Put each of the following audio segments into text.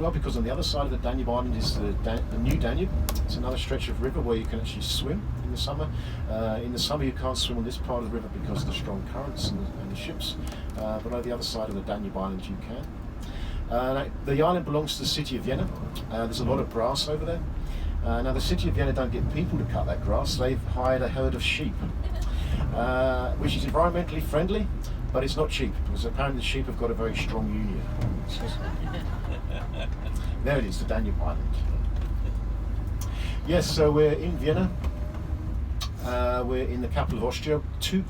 well because on the other side of the Danube Island is the new Danube. It's another stretch of river where you can actually swim in the summer. In the summer you can't swim on this part of the river because of the strong currents and the ships, but on the other side of the Danube Island you can. The island belongs to the city of Vienna. There's a lot of grass over there. Now the city of Vienna don't get people to cut that grass, they've hired a herd of sheep, which is environmentally friendly, but it's not cheap, because apparently the sheep have got a very strong union. There it is, the Danube Island. Yes, so we're in Vienna. We're in the capital of Austria. 2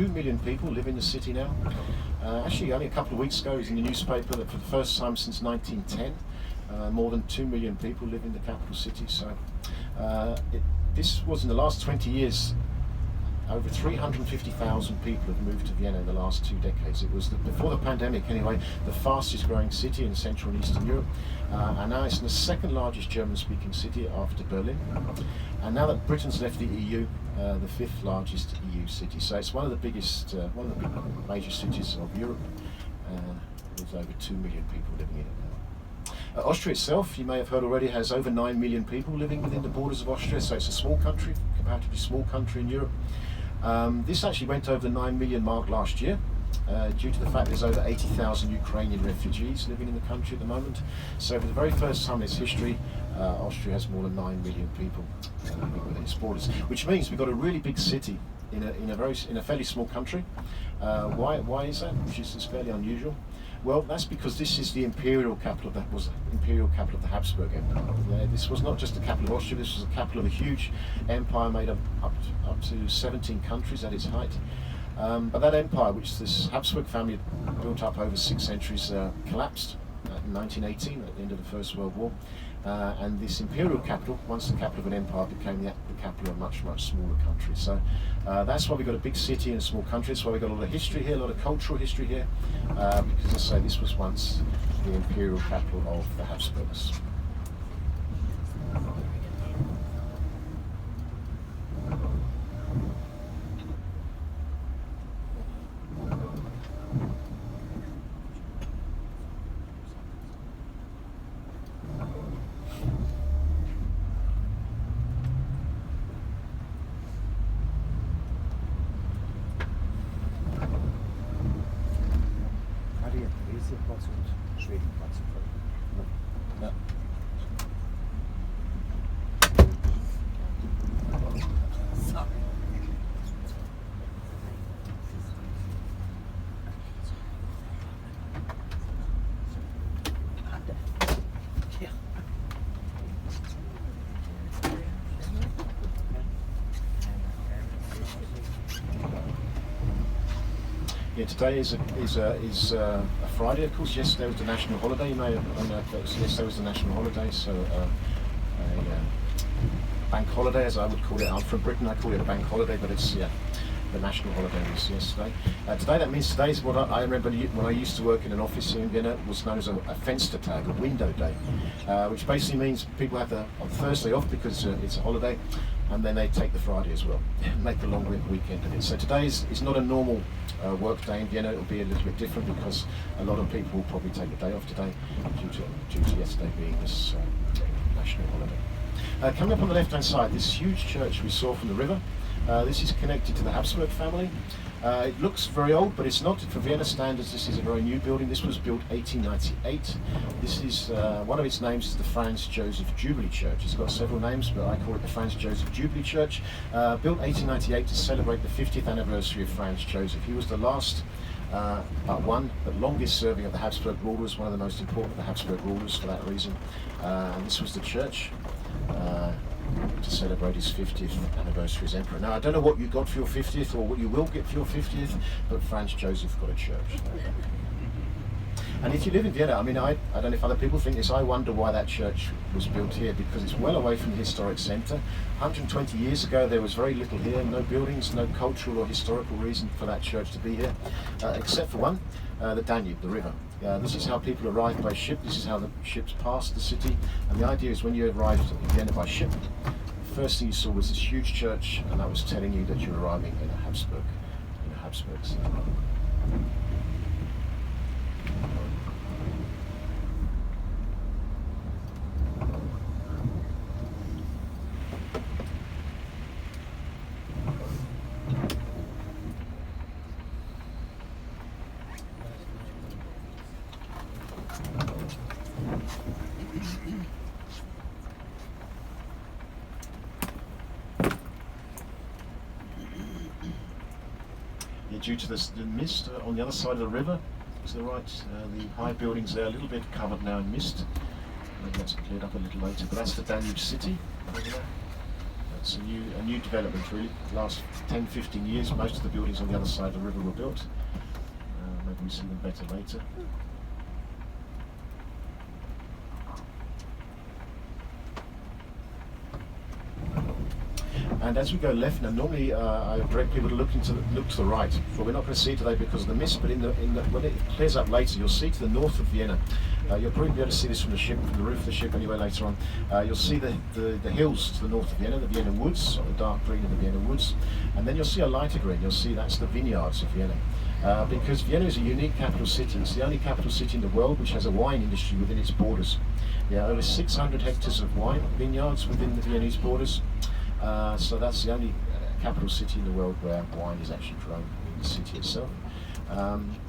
million people live in the city now. Actually, only a couple of weeks ago, it was in the newspaper that for the first time since 1910, more than 2 million people live in the capital city. So this was in the last 20 years. Over 350,000 people have moved to Vienna in the last 2 decades. It was, before the pandemic anyway, the fastest growing city in Central and Eastern Europe. And now it's the second largest German speaking city after Berlin. And now that Britain's left the EU, the 5th largest EU city. So it's one of the biggest, one of the big major cities of Europe, with over 2 million people living in it now. Austria itself, you may have heard already, has over 9 million people living within the borders of Austria, so it's a small country, comparatively small country in Europe. This actually went over the 9 million mark last year, due to the fact there's over 80,000 Ukrainian refugees living in the country at the moment. So for the very first time in its history, Austria has more than 9 million people living within its borders, which means we've got a really big city in a fairly small country. Why is that? Which is fairly unusual. Well, that's because this is the imperial capital of the Habsburg Empire. This was not just the capital of Austria, this was the capital of a huge empire made up to 17 countries at its height. But that empire, which this Habsburg family had built up over 6 centuries, collapsed in 1918 at the end of the First World War. And this imperial capital, once the capital of an empire, became the capital of a much, much smaller country. So that's why we've got a big city in a small country. That's why we've got a lot of history here, a lot of cultural history here, because as I say, this was once the imperial capital of the Habsburgs. Yeah, today is a Friday, of course. Yesterday was the national holiday. You may have known that yesterday was the national holiday, so a bank holiday, as I would call it. I'm from Britain, I call it a bank holiday, but it's, yeah, the national holiday was yesterday. Today, that means today is what I remember when I used to work in an office here in Vienna, was known as a Fenstertag, a window day, which basically means people have on Thursday off because it's a holiday, and then they take the Friday as well, make a long weekend of it. So today is not a normal work day in Vienna. It'll be a little bit different because a lot of people will probably take a day off today due to yesterday being this national holiday. Coming up on the left-hand side, this huge church we saw from the river. This is connected to the Habsburg family. It looks very old, but it's not. For Vienna standards, this is a very new building. This was built 1898. This is, one of its names is the Franz Joseph Jubilee Church. It's got several names, but I call it the Franz Joseph Jubilee Church. Built 1898 to celebrate the 50th anniversary of Franz Joseph. He was the last, but longest serving of the Habsburg rulers, one of the most important of the Habsburg rulers for that reason. And this was the church to celebrate his 50th anniversary as emperor. Now, I don't know what you got for your 50th or what you will get for your 50th, but Franz Joseph got a church. And if you live in Vienna, I mean, I don't know if other people think this, I wonder why that church was built here, because it's well away from the historic centre. 120 years ago, there was very little here, no buildings, no cultural or historical reason for that church to be here, except for one, the Danube, the river. This is how people arrived by ship, this is how the ships passed the city, and the idea is when you arrived in Vienna by ship, the first thing you saw was this huge church, and that was telling you that you're arriving in a Habsburg city. due to the mist on the other side of the river. To the right, the high buildings there, a little bit covered now in mist. Maybe that's cleared up a little later, but that's the Danube city over there. That's a new development really. The last 10-15 years, most of the buildings on the other side of the river were built. Maybe we see them better later. And as we go left, now normally I direct people to look to the right. But we're not going to see it today because of the mist. But when it clears up later, you'll see to the north of Vienna. You'll probably be able to see this from the ship, from the roof of the ship anyway later on. You'll see the hills to the north of Vienna, the Vienna woods, the dark green of the Vienna woods. And then you'll see a lighter green. You'll see that's the vineyards of Vienna. Because Vienna is a unique capital city. It's the only capital city in the world which has a wine industry within its borders. There are over 600 hectares of wine vineyards within the Viennese borders. So that's the only capital city in the world where wine is actually grown in the city itself.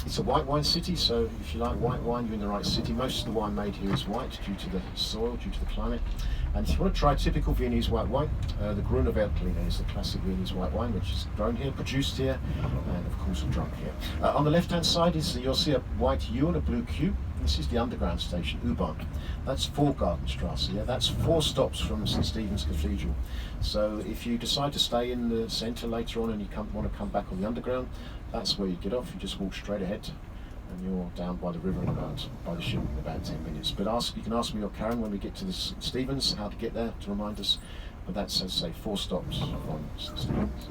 It's a white wine city, so if you like white wine, you're in the right city. Most of the wine made here is white due to the soil, due to the climate. And if you want to try typical Viennese white wine, the Grüne is the classic Viennese white wine, which is grown here, produced here, and of course drunk here. On the left-hand side you'll see a white U and a blue Q. This is the underground station, U-Bahn. That's Vorgartenstrasse, yeah? That's 4 stops from St. Stephen's Cathedral. So if you decide to stay in the centre later on and you want to come back on the underground, that's where you get off. You just walk straight ahead and you're down by the river by the ship in about 10 minutes. But you can ask me or Karen when we get to the St. Stephen's how to get there to remind us. But that's, as I say, 4 stops from St. Stephen's.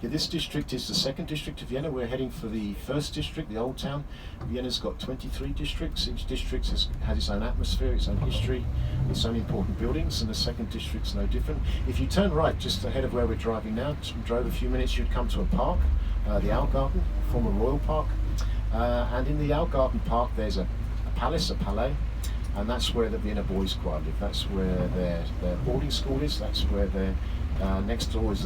Yeah, this district is the 2nd district of Vienna. We're heading for the 1st district, the Old Town. Vienna's got 23 districts. Each district has its own atmosphere, its own history, its own important buildings, and the 2nd district's no different. If you turn right, just ahead of where we're driving now, we drove a few minutes, you'd come to a park, the Algarten, a former royal park. And in the Algarten Park, there's a palace, a palais, and that's where the Vienna Boys Choir live. That's where their boarding school is. That's where their next door is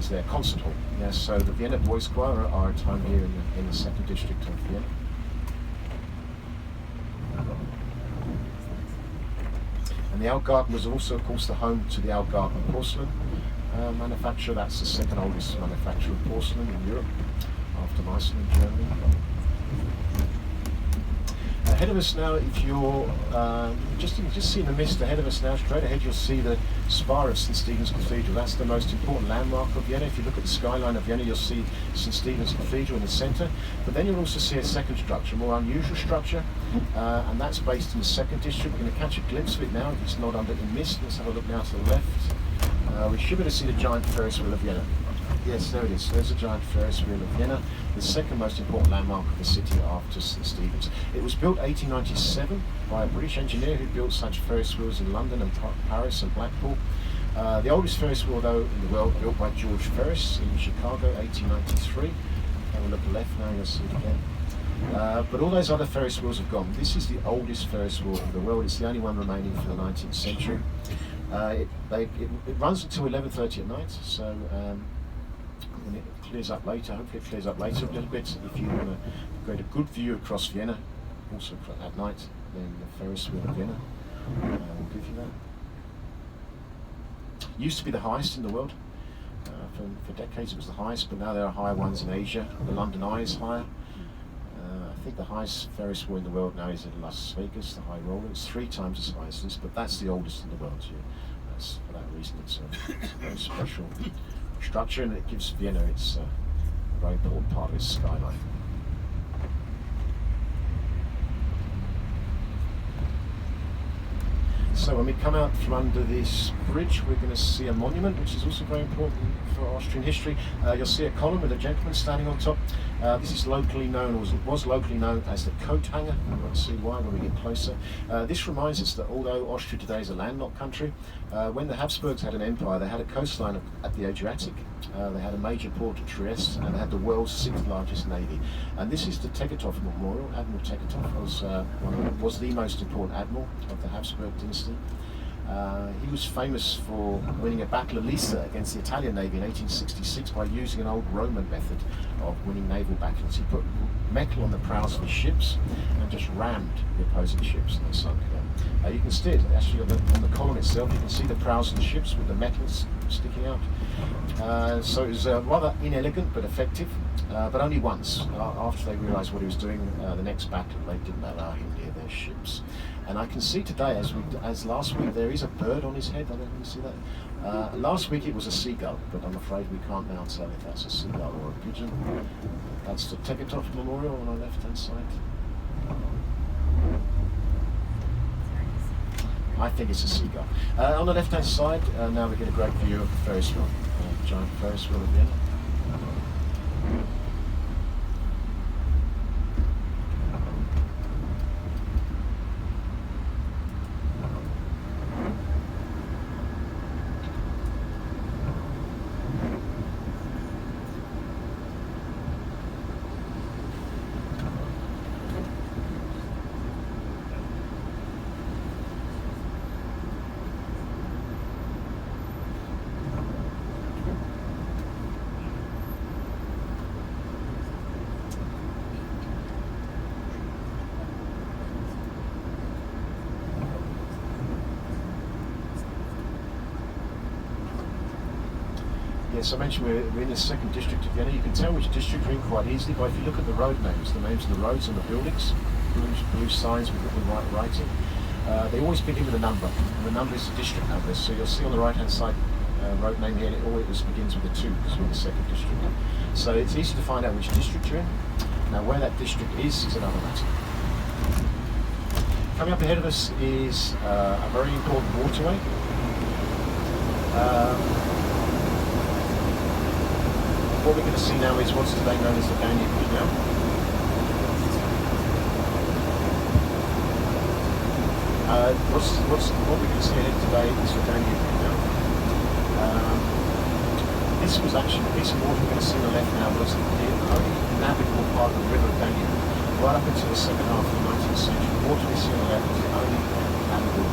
their concert hall. Yes, so the Vienna Boys Choir are at home here in the 2nd district of Vienna. And the Algarten was also, of course, the home to the Algarten porcelain manufacturer. That's the 2nd oldest manufacturer of porcelain in Europe, after Iceland and Germany. Ahead of us now, if you're just seeing the mist ahead of us now, straight ahead you'll see the spire of St. Stephen's Cathedral. That's the most important landmark of Vienna. If you look at the skyline of Vienna, you'll see St. Stephen's Cathedral in the centre. But then you'll also see a 2nd structure, a more unusual structure, and that's based in the 2nd district. We're going to catch a glimpse of it now if it's not under the mist. Let's have a look now to the left. We should be able to see the giant Ferris wheel of Vienna. Yes, there it is. There's a giant Ferris wheel of Vienna, the 2nd most important landmark of the city after St. Stephen's. It was built 1897 by a British engineer who built such Ferris wheels in London and Paris and Blackpool. The oldest Ferris wheel, though, in the world, built by George Ferris in Chicago, 1893. Have a look left now, you'll see it again. But all those other Ferris wheels have gone. This is the oldest Ferris wheel in the world. It's the only one remaining from the 19th century. It runs until 11:30 at night, so when it clears up later, hopefully it clears up later a little bit. If you want to get a good view across Vienna, also at night, then the Ferris wheel of Vienna will give you that. Used to be the highest in the world. For decades it was the highest, but now there are higher ones in Asia. The London Eye is higher. I think the highest Ferris wheel in the world now is in Las Vegas, the High Roller. It's 3 times as high as this, but that's the oldest in the world. So that's for that reason. It's a very special structure, and it gives Vienna its a very important part of its skyline. So when we come out from under this bridge, we're going to see a monument, which is also very important for Austrian history. You'll see a column with a gentleman standing on top. This is locally known, or was locally known as the coat hanger. We'll see why when we get closer. This reminds us that although Austria today is a landlocked country, when the Habsburgs had an empire, they had a coastline at the Adriatic. They had a major port at Trieste, and they had the world's 6th largest navy. And this is the Tegethoff Memorial. Admiral Tegethoff was the most important admiral of the Habsburg dynasty. He was famous for winning a battle of Lissa against the Italian Navy in 1866 by using an old Roman method of winning naval battles. He put metal on the prows of his ships and just rammed the opposing ships and they sunk. You can see it actually on the column itself. You can see the prows of the ships with the metals sticking out. So it was rather inelegant but effective, but only once. After they realised what he was doing, the next battle they didn't allow him near their ships. And I can see today, as last week, there is a bird on his head. I don't know if you see that. Last week it was a seagull, but I'm afraid we can't now tell if that's a seagull or a pigeon. That's the Teketov Memorial on our left-hand side. I think it's a seagull. On the left-hand side, now we get a great view of the Ferris wheel, giant Ferris wheel of Vienna. Yes, I mentioned we're in the second district of Vienna. You can tell which district we're in quite easily by if you look at the road names, the names of the roads and the buildings, blue signs with the white writing. They always begin with a number, and the number is the district number. So you'll see on the right-hand side road name here, it always begins with a 2 because we're in the second district. So it's easy to find out which district you're in. Now where that district is another matter. Coming up ahead of us is a very important waterway. What we're going to see now is what's today known as the Danube Canal. What we're going to see ahead today is the Danube Canal. This was actually a piece of water we're going to see on the left now was the only navigable part of the river Danube. Right up until the second half of the 19th century, the water we see on the left is the only navigable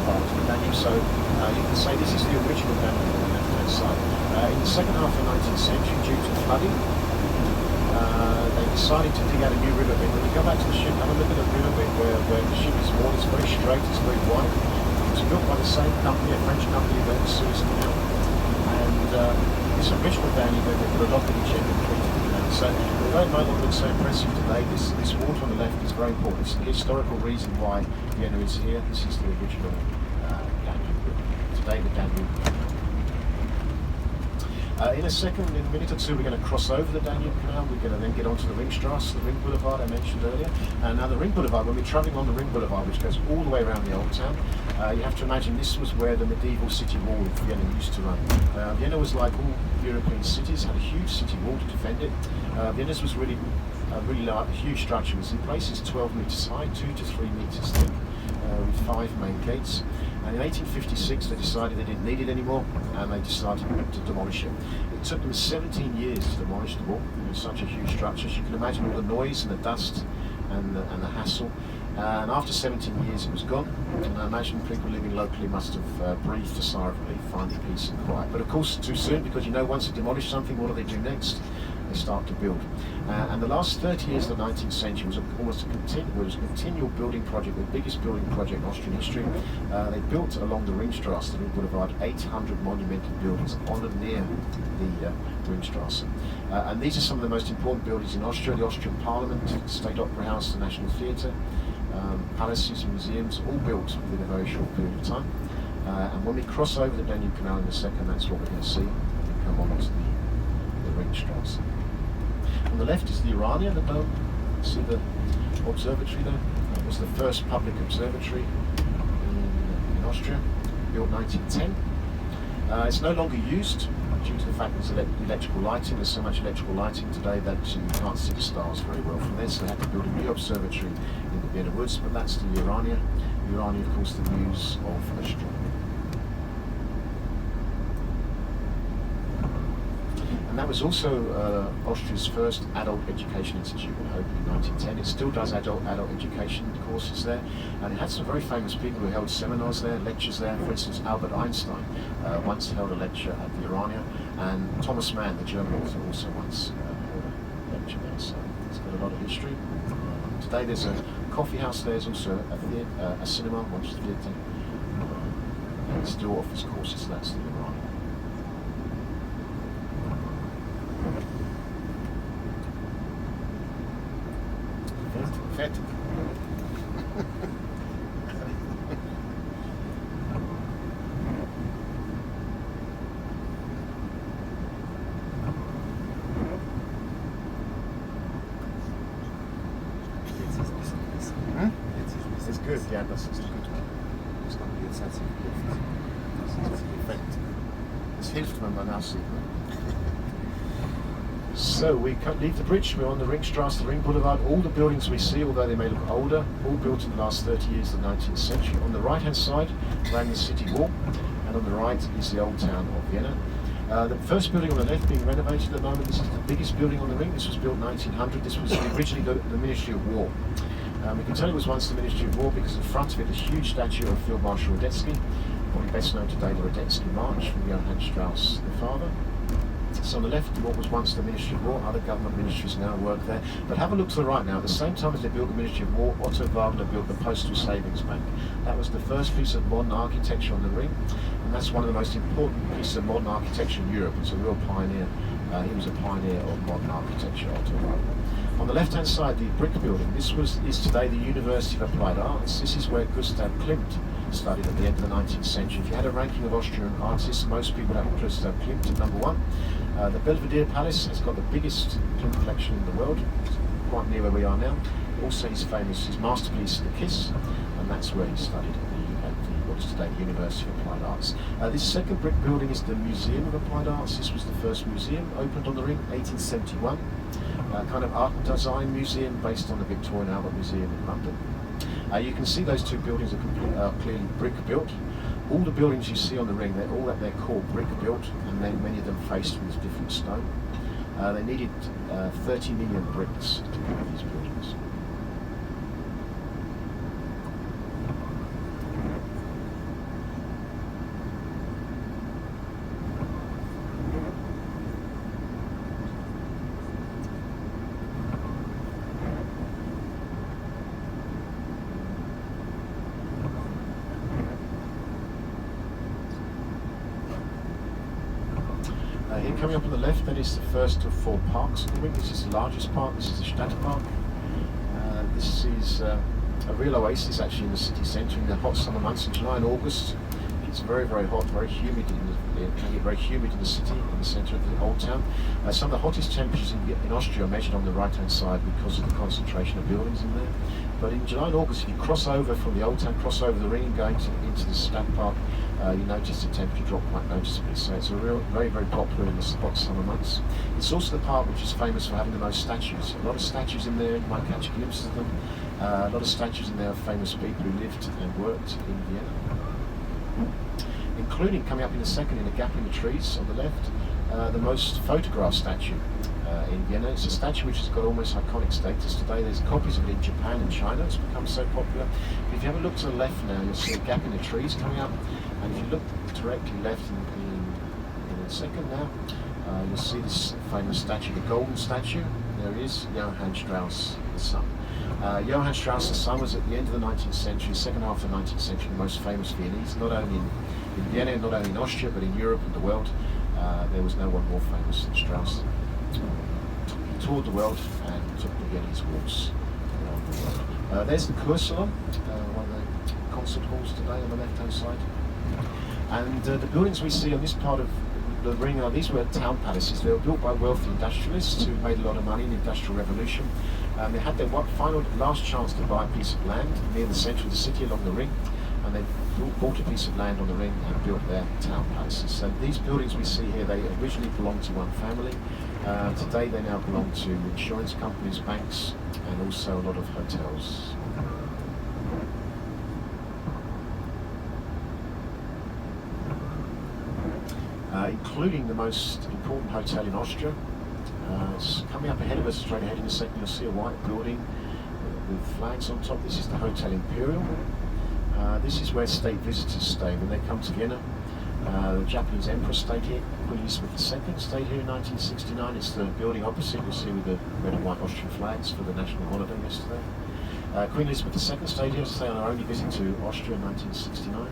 part of the Danube. So you can say this is the original Danube on the left-hand side. In the second half of the 19th century, due to flooding, they decided to dig out a new riverbed. When you go back to the ship, have a look at the riverbed where the ship is moored. It's very straight, it's very wide. It was built by the same company, a French company, that built the Suez Canal. And this original Danube, they put a lock at each end and treated the canal. So although it might not look so impressive today, this water on the left is very important. It's the historical reason why Vienna is here. This is the original Danube. Today the Danube. In a minute or two, we're going to cross over the Danube Canal. We're going to then get onto the Ringstrasse, the Ring Boulevard I mentioned earlier. Now the Ring Boulevard, when we're travelling on the Ring Boulevard, which goes all the way around the old town, you have to imagine this was where the medieval city wall of Vienna used to run. Vienna was like all European cities, had a huge city wall to defend it. Vienna's was really large, a huge structure. It was in places 12 metres high, 2 to 3 metres thick, with 5 main gates. And in 1856 they decided they didn't need it anymore and they decided to demolish it. It took them 17 years to demolish the wall. It was such a huge structure. As you can imagine all the noise and the dust and the hassle. And after 17 years it was gone. And I imagine people living locally must have breathed a sigh of relief, finding peace and quiet. But of course too soon, because you know once they demolish something, what do they do next? They start to build. And the last 30 years of the 19th century was almost a continual building project, the biggest building project in Austrian history. They built along the Ringstrasse, the Ring Boulevard, 800 monumental buildings on and near the Ringstrasse. And these are some of the most important buildings in Austria: the Austrian Parliament, the State Opera House, the National Theatre, palaces, museums, all built within a very short period of time. And when we cross over the Danube Canal in a second, that's what we're going to see. We come on to the Ringstrasse. On the left is the Urania, the dome. See the observatory there? That was the first public observatory in Austria, built 1910. It's no longer used due to the fact there's electrical lighting. There's so much electrical lighting today that you can't see the stars very well from there, so they had to build a new observatory in the Vienna woods, but that's the Urania. Urania, of course, the muse of astronomy. And that was also Austria's first adult education institute, opened in 1910. It still does adult education courses there, and it had some very famous people who held seminars there, lectures there. For instance, Albert Einstein once held a lecture at the Urania, and Thomas Mann, the German author, also once held a lecture there. So it's got a lot of history. Today there's a coffee house there, there's also a cinema, watch the theatre, and it still offers courses, that's the Urania. Fertig. Ist gut, ja, das ist gut. Das kann man jetzt halt perfekt. Es hilft, wenn man aussieht. So we leave the bridge, we're on the Ringstrasse, the Ring Boulevard. All the buildings we see, although they may look older, all built in the last 30 years of the 19th century. On the right hand side ran the city wall, and on the right is the old town of Vienna. The first building on the left being renovated at the moment, this is the biggest building on the Ring. This was built 1900, this was originally the Ministry of War. We can tell it was once the Ministry of War because in front of it is a huge statue of Field Marshal Radetzky, probably best known today, the Radetzky March from Johann Strauss, the father. So on the left, what was once the Ministry of War, other government ministries now work there. But have a look to the right now. At the same time as they built the Ministry of War, Otto Wagner built the Postal Savings Bank. That was the first piece of modern architecture on the Ring, and that's one of the most important pieces of modern architecture in Europe. It's a real pioneer. He was a pioneer of modern architecture, Otto Wagner. On the left-hand side, the brick building. This is today the University of Applied Arts. This is where Gustav Klimt studied at the end of the 19th century. If you had a ranking of Austrian artists, most people have Gustav Klimt at number one. The Belvedere Palace has got the biggest Klimt collection in the world, quite near where we are now. Also his masterpiece, The Kiss, and that's where he studied at what is today the University of Applied Arts. This second brick building is the Museum of Applied Arts. This was the first museum, opened on the Ring, 1871. Kind of art and design museum based on the Victorian Albert Museum in London. You can see those two buildings are clearly brick built. All the buildings you see on the Ring, they're all at their core brick built, and then many of them faced with different stone. They needed 30 million bricks to build these buildings. Here coming up on the left then is the first of four parks on the Ring. This is the largest park, this is the Stadtpark. This is a real oasis actually in the city centre in the hot summer months in July and August. It's very, very hot, very humid. It can get very humid in the city, in the centre of the old town. Some of the hottest temperatures in Austria are measured on the right-hand side because of the concentration of buildings in there. But in July and August, if you cross over from the old town, cross over the Ring and go into the Stadtpark, you notice the temperature drop quite noticeably. So it's a real, very, very popular in the hot summer months. It's also the park which is famous for having the most statues. A lot of statues in there, you might catch glimpses of them. A lot of statues in there of famous people who lived and worked in Vienna. Including, coming up in a second, in a gap in the trees on the left, the most photographed statue in Vienna. It's a statue which has got almost iconic status today. There's copies of it in Japan and China. It's become so popular. But if you have a look to the left now, you'll see a gap in the trees coming up. And if you look directly left in a second now, you'll see this famous statue, the golden statue. There he is, Johann Strauss, the son. Johann Strauss, the son, was at the end of the 19th century, second half of the 19th century, the most famous Viennese, not only in Vienna, not only in Austria, but in Europe and the world. There was no one more famous than Strauss. He toured the world and took the Viennese walks around the world. There's the Kursalon, one of the concert halls today on the left-hand side. And the buildings we see on this part of the Ring these were town palaces. They were built by wealthy industrialists who made a lot of money in the Industrial Revolution. They had their last chance to buy a piece of land near the centre of the city along the Ring, and they bought a piece of land on the Ring and built their town palaces. So these buildings we see here, they originally belonged to one family. Today they now belong to insurance companies, banks, and also a lot of hotels. including the most important hotel in Austria. It's coming up ahead of us, straight ahead in a second. You'll see a white building with flags on top. This is the Hotel Imperial. This is where state visitors stay when they come to Vienna. The Japanese Emperor stayed here. Queen Elizabeth II stayed here in 1969. It's the building opposite, you'll see with the red and white Austrian flags for the national holiday yesterday. Queen Elizabeth II stayed here, stayed on her only visit to Austria in 1969.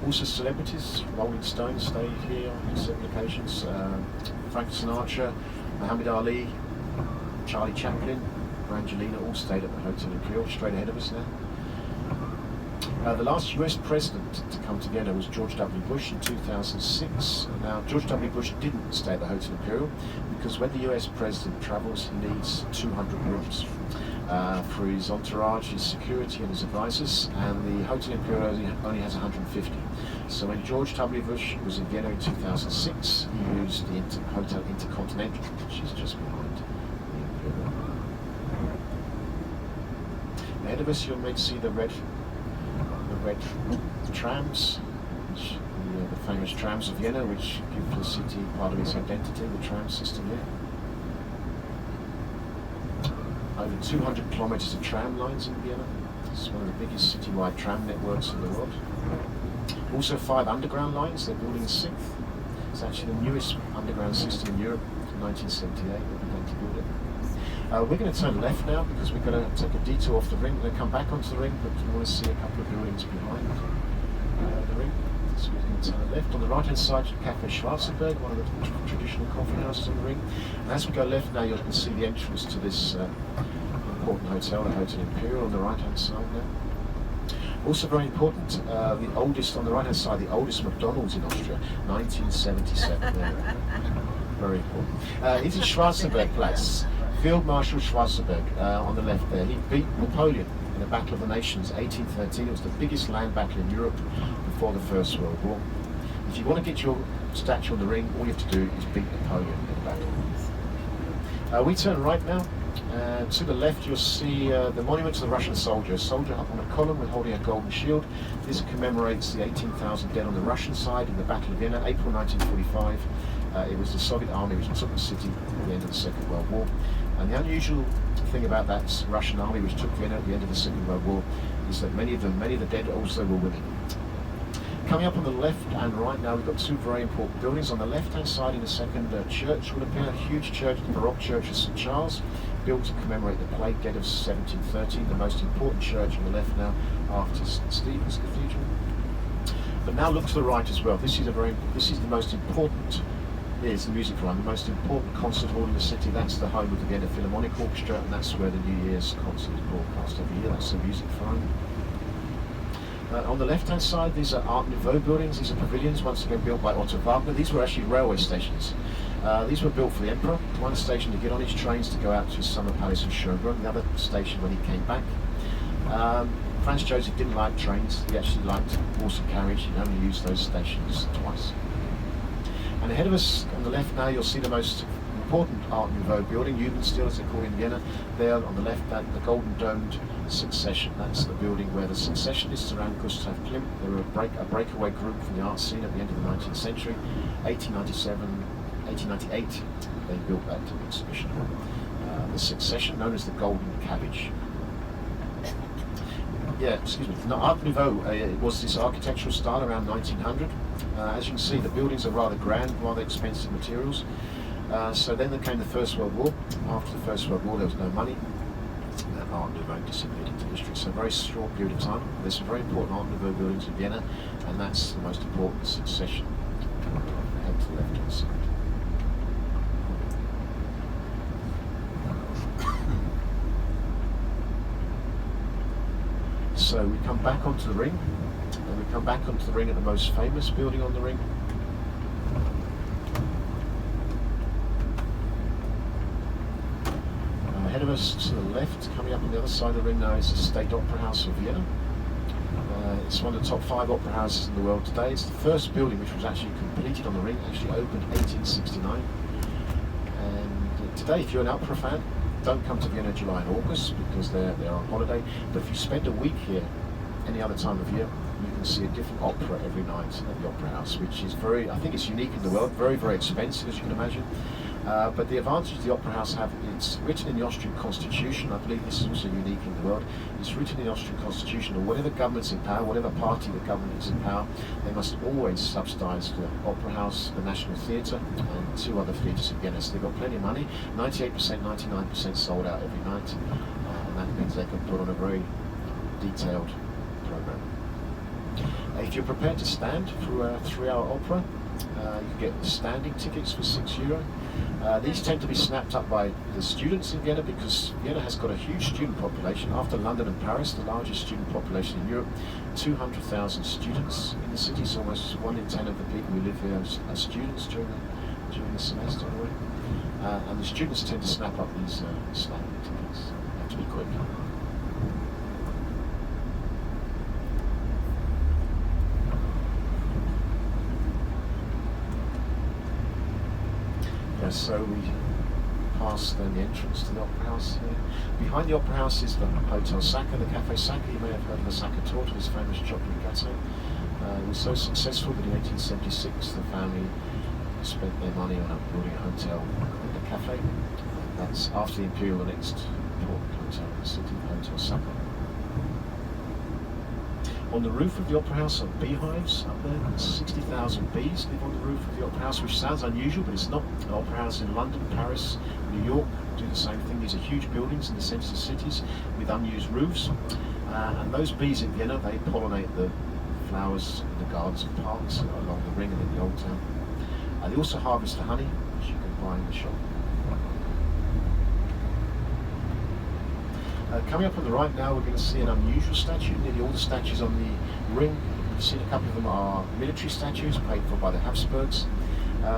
Also celebrities, Rolling Stones stayed here on several occasions. Frank Sinatra, Muhammad Ali, Charlie Chaplin, Brangelina all stayed at the Hotel Imperial, straight ahead of us now. The last US president to come to Vienna was George W. Bush in 2006. Now, George W. Bush didn't stay at the Hotel Imperial because when the US president travels, he needs 200 rooms for his entourage, his security and his advisors, and the Hotel Imperial only has 150. So when George W. Bush was in Vienna in 2006, he used the Hotel Intercontinental, which is just behind the Imperial. Ahead of us, you'll maybe see the red trams, the famous trams of Vienna, which give the city part of its identity, the tram system here. Over 200 kilometers of tram lines in Vienna. It's one of the biggest citywide tram networks in the world. Also 5 underground lines, they're building a 6th. It's actually the newest underground system in Europe, 1978, they're going to build it. We're going to turn left now because we're going to take a detour off the ring. We're going to come back onto the ring, but we want to see a couple of buildings behind the ring. So we're going to turn left. On the right hand side, Cafe Schwarzenberg, one of the traditional coffee houses on the ring. And as we go left now, you can see the entrance to this important hotel, the Hotel Imperial, on the right hand side now. Also very important, the oldest, on the right hand side, the oldest McDonald's in Austria, 1977. Very important. It's in Schwarzenberg Place. Field Marshal Schwarzenberg on the left there. He beat Napoleon in the Battle of the Nations, 1813. It was the biggest land battle in Europe before the First World War. If you want to get your statue on the ring, all you have to do is beat Napoleon in the battle. We turn right now. To the left, you'll see the monument to the Russian soldier. A soldier up on a column with holding a golden shield. This commemorates the 18,000 dead on the Russian side in the Battle of Vienna, April 1945. It was the Soviet army which took the city at the end of the Second World War. And the unusual thing about that Russian army which took Vienna at the end of the Second World War is that many of the dead also were women. Coming up on the left and right now, we've got 2 very important buildings. On the left-hand side in a second, a church will appear, a huge church, the Baroque Church of St. Charles, built to commemorate the Plague Dead of 1713, the most important church on the left now after St. Stephen's Cathedral. But now look to the right as well. This is the most important. Here's the music room, the most important concert hall in the city. That's the home of the Vienna Philharmonic Orchestra, and that's where the New Year's concert is broadcast every year. That's the music room. On the left-hand side, these are Art Nouveau buildings. These are pavilions, once again built by Otto Wagner. These were actually railway stations. These were built for the Emperor. One station to get on his trains to go out to his summer palace in Schönbrunn, the other station when he came back. Franz Joseph didn't like trains. He actually liked horse and carriage. He only used those stations twice. And ahead of us on the left now, you'll see the most important Art Nouveau building, Jugendstil as they call it in Vienna. There on the left, the golden domed Succession. That's the building where the Successionists around Gustav Klimt, they were a breakaway group from the art scene at the end of the 19th century. 1898, they built that exhibition. The Succession, known as the Golden Cabbage. Art Nouveau was this architectural style around 1900. As you can see, the buildings are rather grand, rather expensive materials. So then there came the First World War. After the First World War, there was no money. And Art Nouveau disappeared into history. So a very short period of time. There's some very important Art Nouveau buildings in Vienna, and that's the most important Succession. Head to the left-hand side. So we come back onto the ring, and we come back onto the ring at the most famous building on the ring. Ahead of us to the left, coming up on the other side of the ring now, is the State Opera House of Vienna. It's one of the top 5 opera houses in the world today. It's the first building which was actually completed on the ring, actually opened 1869. And today, if you're an opera fan, don't come to Vienna July and August because they're on holiday. But if you spend a week here any other time of year, you can see a different opera every night at the Opera House, which is very, I think it's unique in the world, very, very expensive, as you can imagine. But the advantage the Opera House have, it's written in the Austrian Constitution, I believe this is also unique in the world, it's written in the Austrian Constitution that whatever government's in power, whatever party the government is in power, they must always subsidise the Opera House, the National Theatre, and 2 other theatres in Vienna. So they've got plenty of money, 98%, 99% sold out every night, and that means they can put on a very detailed programme. If you're prepared to stand for a 3-hour opera, you can get standing tickets for €6. These tend to be snapped up by the students in Vienna because Vienna has got a huge student population. After London and Paris, the largest student population in Europe, 200,000 students in the city, so almost 1 in 10 of the people who live here are students during the semester anyway. And the students tend to snap up these standing tickets. You have to be quick. So we pass then the entrance to the Opera House here. Behind the Opera House is the Hotel Sacca, the Cafe Sacca. You may have heard of the Sacca torte, his famous chocolate gâteau. It was so successful that in 1876 the family spent their money on building a hotel called the Cafe. That's after the Imperial, the next important hotel in the city, the Hotel Sacca. On the roof of the Opera House are beehives up there. 60,000 bees live on the roof of the Opera House, which sounds unusual, but it's not. The Opera House in London, Paris, New York do the same thing. These are huge buildings in the centres of cities with unused roofs. And those bees in Vienna, they pollinate the flowers in the gardens and parks along the ring and in the old town. They also harvest the honey, which you can buy in the shop. Coming up on the right now, we're going to see an unusual statue. Nearly all the statues on the ring, you've seen a couple of them are military statues paid for by the Habsburgs.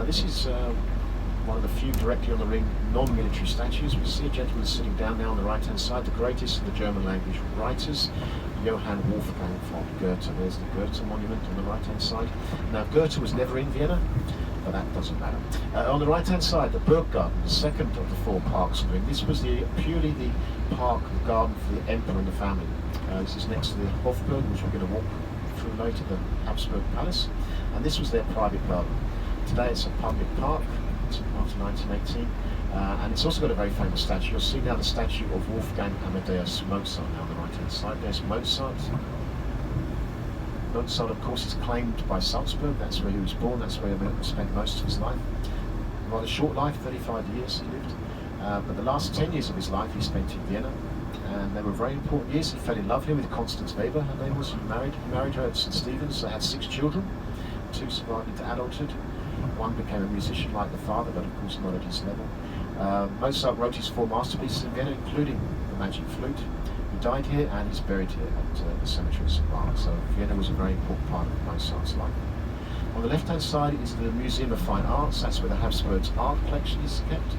This is one of the few directly on the ring non-military statues. We see a gentleman sitting down now on the right-hand side, the greatest of the German language writers, Johann Wolfgang von Goethe. There's the Goethe monument on the right-hand side. Now, Goethe was never in Vienna, but that doesn't matter. On the right-hand side, the Burggarten, the second of the 4 parks on the ring. This was purely the park, the garden for the emperor and the family. This is next to the Hofburg, which we're going to walk through later, the Habsburg Palace. And this was their private garden. Today it's a public park, after 1918. And it's also got a very famous statue. You'll see now the statue of Wolfgang Amadeus Mozart now on the right-hand side. There's Mozart. Mozart, of course, is claimed by Salzburg. That's where he was born. That's where he spent most of his life. A rather short life, 35 years he lived. But the last 10 years of his life he spent in Vienna. And they were very important years. He fell in love here with Constance Weber, her name was. He married her at St. Stephen's. They had 6 children. 2 survived into adulthood. 1 became a musician like the father, but of course not at his level. Mozart wrote his 4 masterpieces in Vienna, including the Magic Flute. He died here and he's buried here at the cemetery of St. Mark. So Vienna was a very important part of Mozart's life. On the left-hand side is the Museum of Fine Arts. That's where the Habsburgs' art collection is kept.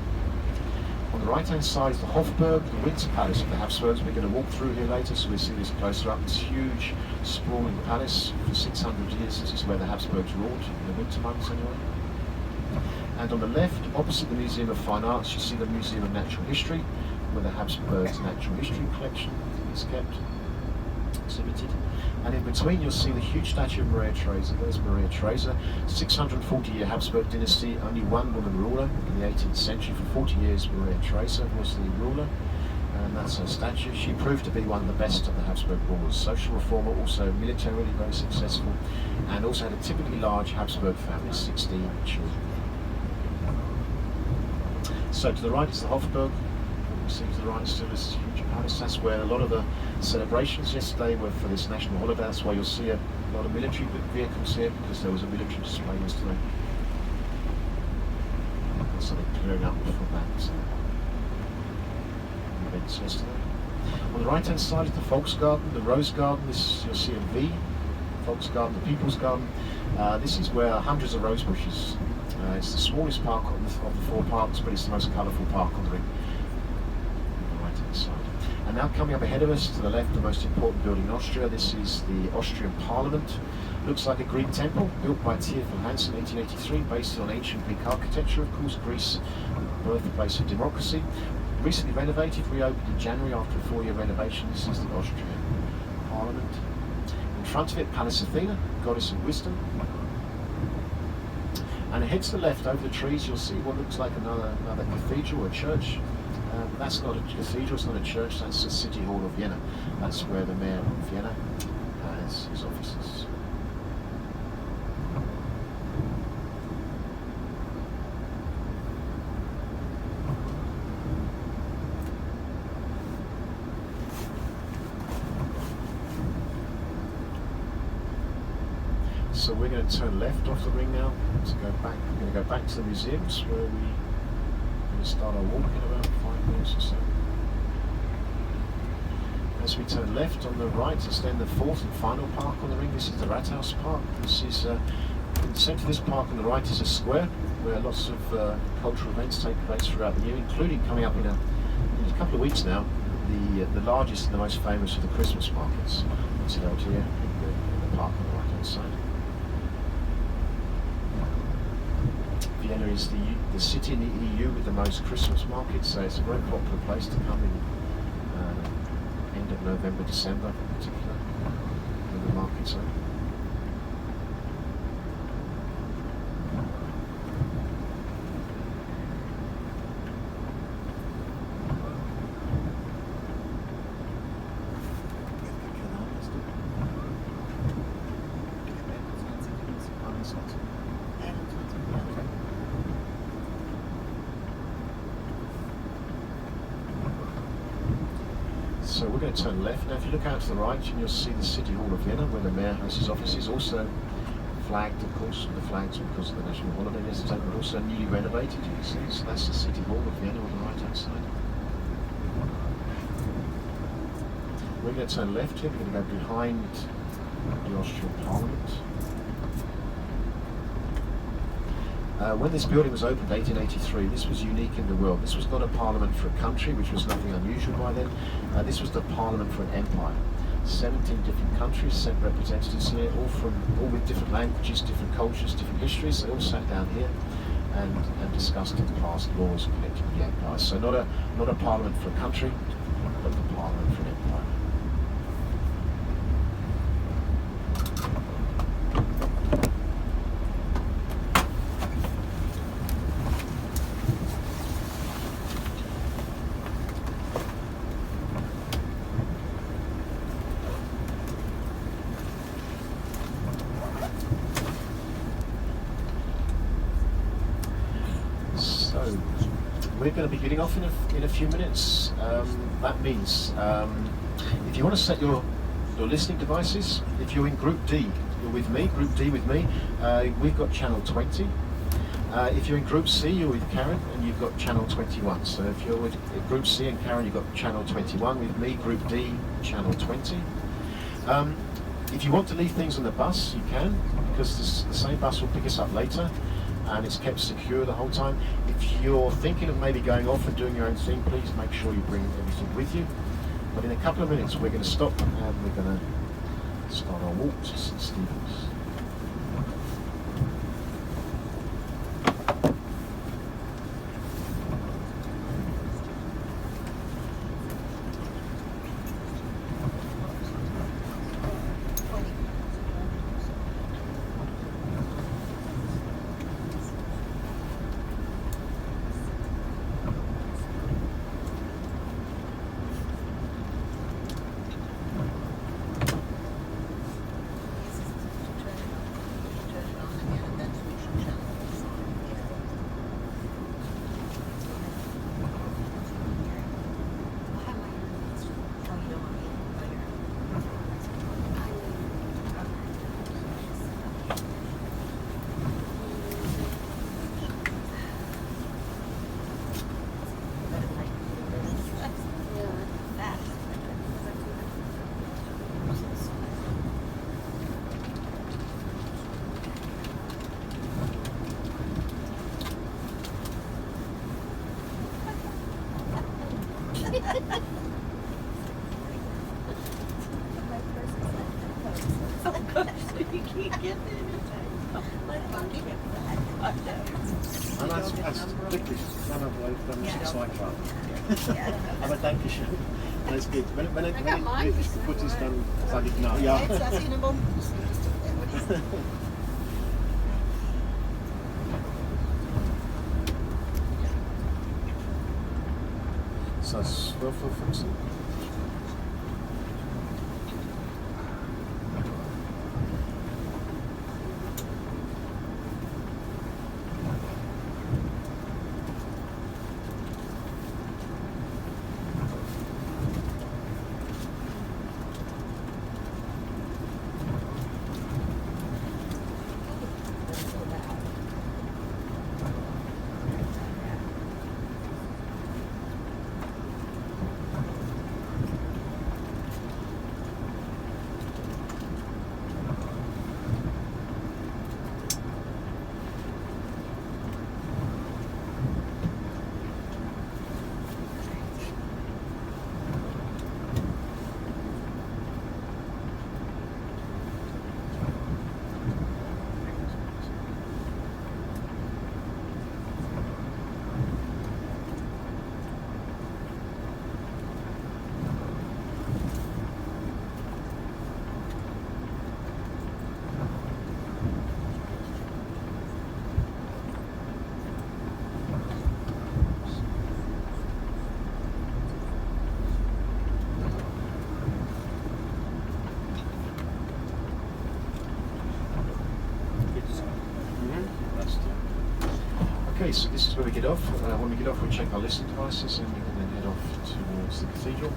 On the right-hand side is the Hofburg, the Winter Palace of the Habsburgs. We're going to walk through here later, so we'll see this closer up. This huge, sprawling palace. For 600 years, this is where the Habsburgs ruled, in the winter months anyway. And on the left, opposite the Museum of Fine Arts, you see the Museum of Natural History, where the Habsburgs' natural history collection is kept, exhibited. And in between, you'll see the huge statue of Maria Theresa. There's Maria Theresa, 640-year Habsburg dynasty, only 1 woman ruler in the 18th century. For 40 years, Maria Theresa was the ruler, and that's her statue. She proved to be one of the best of the Habsburg rulers. Social reformer, also militarily very successful, and also had a typically large Habsburg family, 16 children. So to the right is the Hofburg. You see to the right still this huge palace. That's where a lot of the celebrations yesterday were for this national holiday. That's why you'll see a lot of military vehicles here, because there was a military display yesterday. So they're clearing up from that events yesterday. On the right-hand side is the Volksgarten, the Rose Garden. This you'll see a V, Volksgarten, the People's Garden. This is where hundreds of rose bushes. It's the smallest park of the 4 parks, but it's the most colourful park on the ring. On the right-hand side. And now coming up ahead of us, to the left, the most important building in Austria. This is the Austrian Parliament. Looks like a Greek temple, built by Theophil Hansen in 1883, based on ancient Greek architecture, of course, Greece, the birthplace of democracy. Recently renovated, reopened in January after a 4-year renovation. This is the Austrian Parliament. In front of it, Pallas Athena, goddess of wisdom. And ahead to the left, over the trees, you'll see what looks like another cathedral or church. That's not a cathedral, it's not a church, that's the City Hall of Vienna. That's where the mayor of Vienna has his offices. So we're going to turn left off the ring now to go back. We're going to go back to the museums where we're going to start our walk in about 5 minutes or so. As we turn left on the right, it's then the fourth and final park on the ring. This is the Rathaus Park. This is in the centre of this park on the right is a square where lots of cultural events take place throughout the year, including coming up in a couple of weeks now, the largest and the most famous of the Christmas markets. It's held here in the park on the right hand side. Vienna is the city in the EU with the most Christmas markets, so it's a very popular place to come in end of November, December in particular, when the markets are. So we're going to turn left now. If you look out to the right, you'll see the City Hall of Vienna, where the mayor has his offices. Also flagged, of course, with the flags because of the national holiday yesterday, but also newly renovated. You can see so that's the City Hall of Vienna on the right-hand side. We're going to turn left here. We're going to go behind the Austrian Parliament. When this building was opened, 1883, this was unique in the world. This was not a parliament for a country, which was nothing unusual by then. This was the parliament for an empire. 17 different countries sent representatives here, all with different languages, different cultures, different histories. They all sat down here and discussed and passed laws connected with the empire. So not a parliament for a country, but the parliament for an empire. We're going to be getting off in a few minutes. That means if you want to set your listening devices, if you're in Group D, you're with me, Group D with me, we've got channel 20. If you're in Group C, you're with Karen and you've got channel 21. So if you're with Group C and Karen, you've got channel 21. With me, Group D, channel 20. If you want to leave things on the bus, you can, because the same bus will pick us up later. And it's kept secure the whole time. If you're thinking of maybe going off and doing your own thing, please make sure you bring everything with you. But in a couple of minutes, we're going to stop and we're going to start our walk to St. Stephen's. Aber danke schön. Alles geht. Wenn I ich got mine. kaputt ist, dann sage ich genau. Ja. Jetzt lass ich eine Bombe. Ist das 12:15 Uhr? Okay, so this is where we get off. When we get off, we check our listening devices and we can then head off towards the cathedral.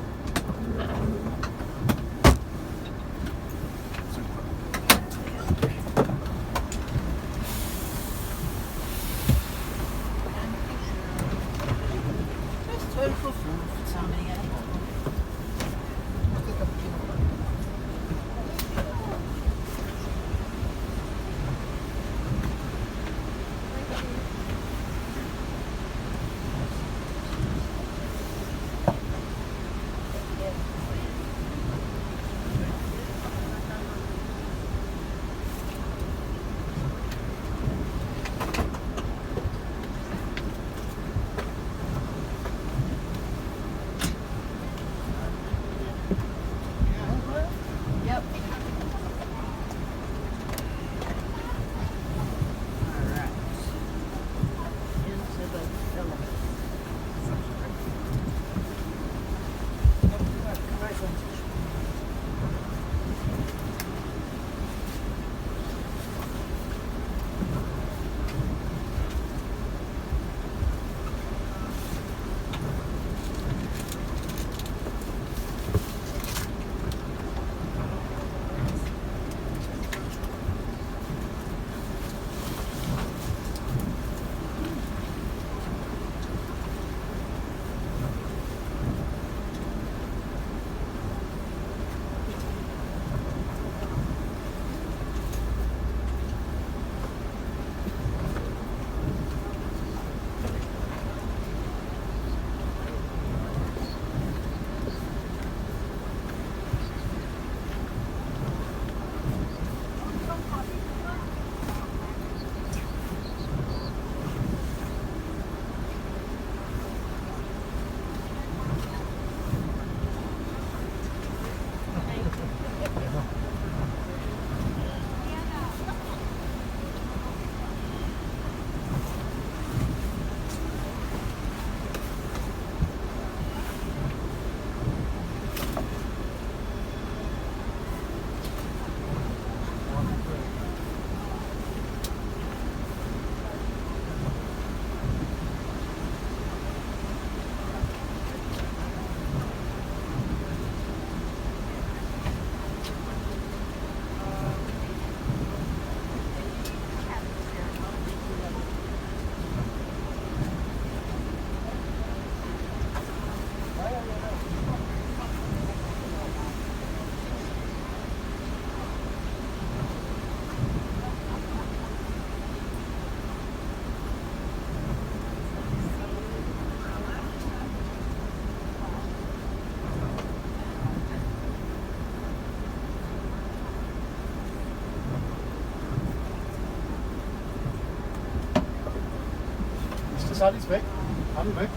Alles weg? Alle weg?